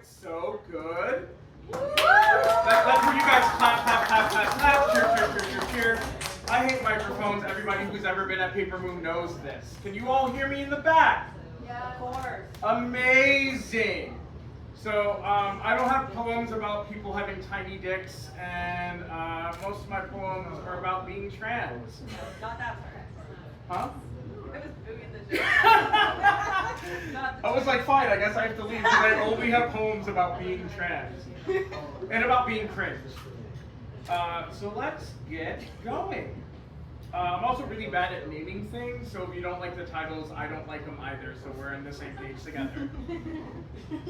So good. That's where you guys clap, clap, clap, clap, clap, cheer, cheer, cheer, cheer, cheer. I hate microphones. Everybody who's ever been at Paper Moon knows this. Can you all hear me in the back? Yeah, of course. Amazing. So I don't have poems about people having tiny dicks, and most of my poems are about being trans. Not that part. Huh? I was booing the joke. I was like, fine, I guess I have to leave because I only have poems about being trans and about being cringe. So let's get going. I'm also really bad at naming things, so if you don't like the titles, I don't like them either, so we're on the same page together.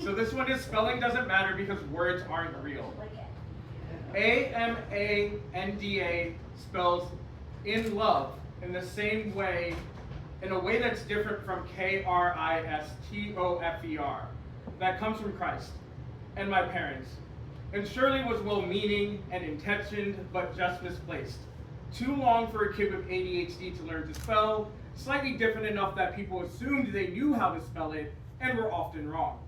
So this one is Spelling Doesn't Matter Because Words Aren't Real. AMANDA spells in love in the same way, in a way that's different from KRISTOFER. That comes from Christ and my parents. And Shirley was well-meaning and intentioned, but just misplaced. Too long for a kid with ADHD to learn to spell, slightly different enough that people assumed they knew how to spell it and were often wrong.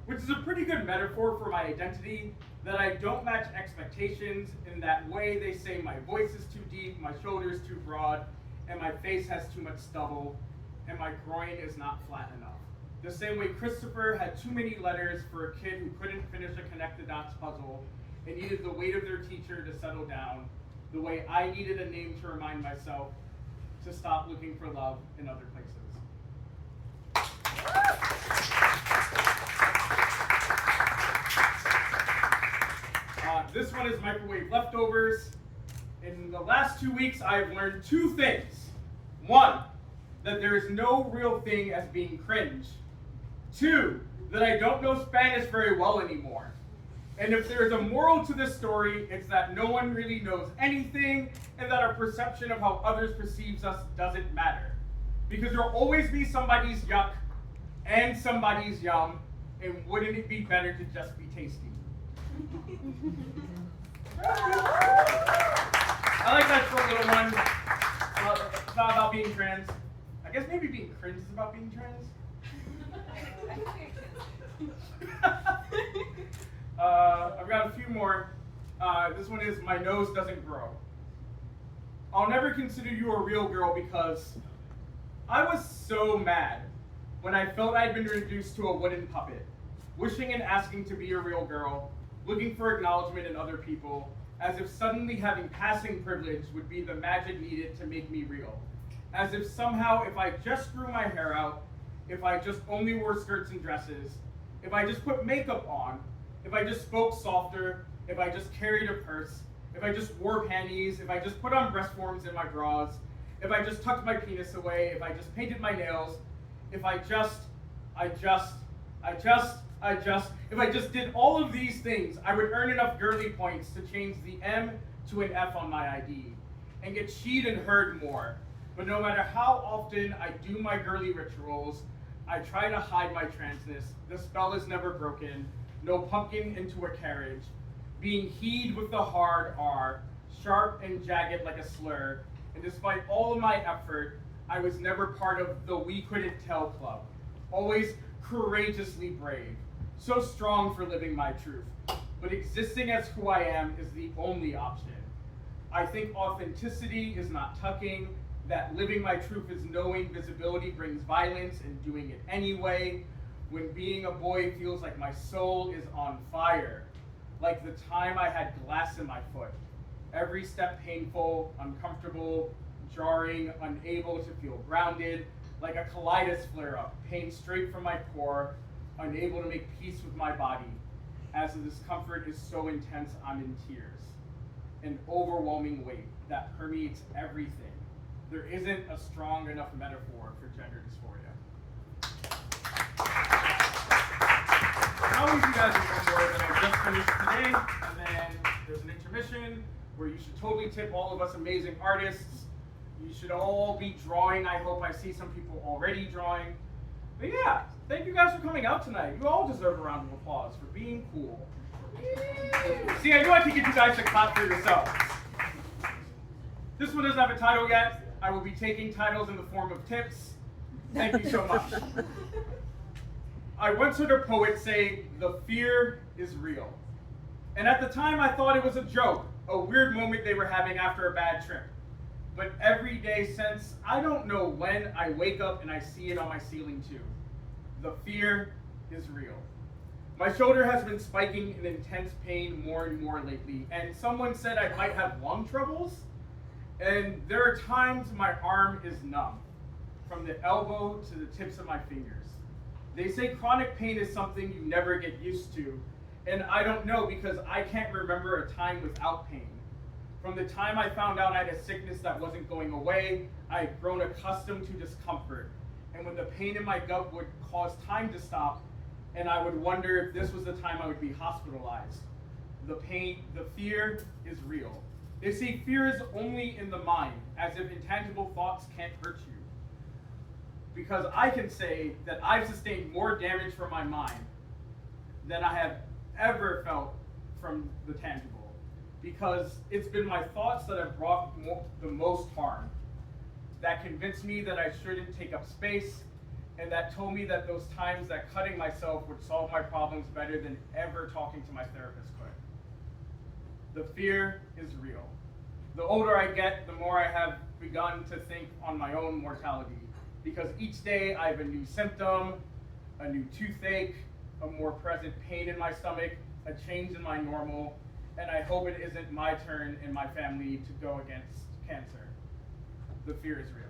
Which is a pretty good metaphor for my identity, that I don't match expectations in that way they say my voice is too deep, my shoulders too broad, and my face has too much stubble, and my groin is not flat enough. The same way Christopher had too many letters for a kid who couldn't finish a connect-the-dots puzzle and needed the weight of their teacher to settle down, the way I needed a name to remind myself to stop looking for love in other places. This one is Microwave Leftovers. In the last 2 weeks, I've learned two things. One, that there is no real thing as being cringe. Two, that I don't know Spanish very well anymore. And if there's a moral to this story, it's that no one really knows anything, and that our perception of how others perceives us doesn't matter. Because there'll always be somebody's yuck and somebody's yum, and wouldn't it be better to just be tasty? I like that short little one. It's not about being trans. I guess maybe being cringe is about being trans. I've got a few more. This one is My Nose Doesn't Grow. I'll never consider you a real girl because I was so mad when I felt I'd been reduced to a wooden puppet, wishing and asking to be a real girl, looking for acknowledgement in other people, as if suddenly having passing privilege would be the magic needed to make me real. As if somehow if I just grew my hair out, if I just only wore skirts and dresses, if I just put makeup on, if I just spoke softer, if I just carried a purse, if I just wore panties, if I just put on breast forms in my bras, if I just tucked my penis away, if I just painted my nails, if I just did all of these things, I would earn enough girly points to change the M to an F on my ID and get she'd and heard more. But no matter how often I do my girly rituals, I try to hide my transness. The spell is never broken. No pumpkin into a carriage. Being heed with the hard R, sharp and jagged like a slur. And despite all of my effort, I was never part of the We Couldn't Tell Club. Always courageously brave. So strong for living my truth. But existing as who I am is the only option. I think authenticity is not tucking, that living my truth is knowing visibility brings violence and doing it anyway. When being a boy feels like my soul is on fire. Like the time I had glass in my foot. Every step painful, uncomfortable, jarring, unable to feel grounded. Like a colitis flare-up, pain straight from my core, unable to make peace with my body. As the discomfort is so intense, I'm in tears. An overwhelming weight that permeates everything. There isn't a strong enough metaphor for gender dysphoria. How many of you guys remember that I just finished today, and then there's an intermission where you should totally tip all of us amazing artists. You should all be drawing. I hope I see some people already drawing. But yeah, thank you guys for coming out tonight. You all deserve a round of applause for being cool. See, I knew I could get you guys to clap for yourselves. This one doesn't have a title yet. I will be taking titles in the form of tips. Thank you so much. I once heard a poet say, "The fear is real." And at the time I thought it was a joke, a weird moment they were having after a bad trip. But every day since, I don't know when, I wake up and I see it on my ceiling too. The fear is real. My shoulder has been spiking in intense pain more and more lately, and someone said I might have lung troubles, and there are times my arm is numb, from the elbow to the tips of my fingers. They say chronic pain is something you never get used to, and I don't know because I can't remember a time without pain. From the time I found out I had a sickness that wasn't going away, I had grown accustomed to discomfort, and when the pain in my gut would cause time to stop, and I would wonder if this was the time I would be hospitalized. The fear is real. They say fear is only in the mind, as if intangible thoughts can't hurt you. Because I can say that I've sustained more damage from my mind than I have ever felt from the tangible. Because it's been my thoughts that have brought the most harm, that convinced me that I shouldn't take up space, and that told me that those times that cutting myself would solve my problems better than ever talking to my therapist could. The fear is real. The older I get, the more I have begun to think on my own mortality, because each day I have a new symptom, a new toothache, a more present pain in my stomach, a change in my normal, and I hope it isn't my turn and my family to go against cancer. The fear is real.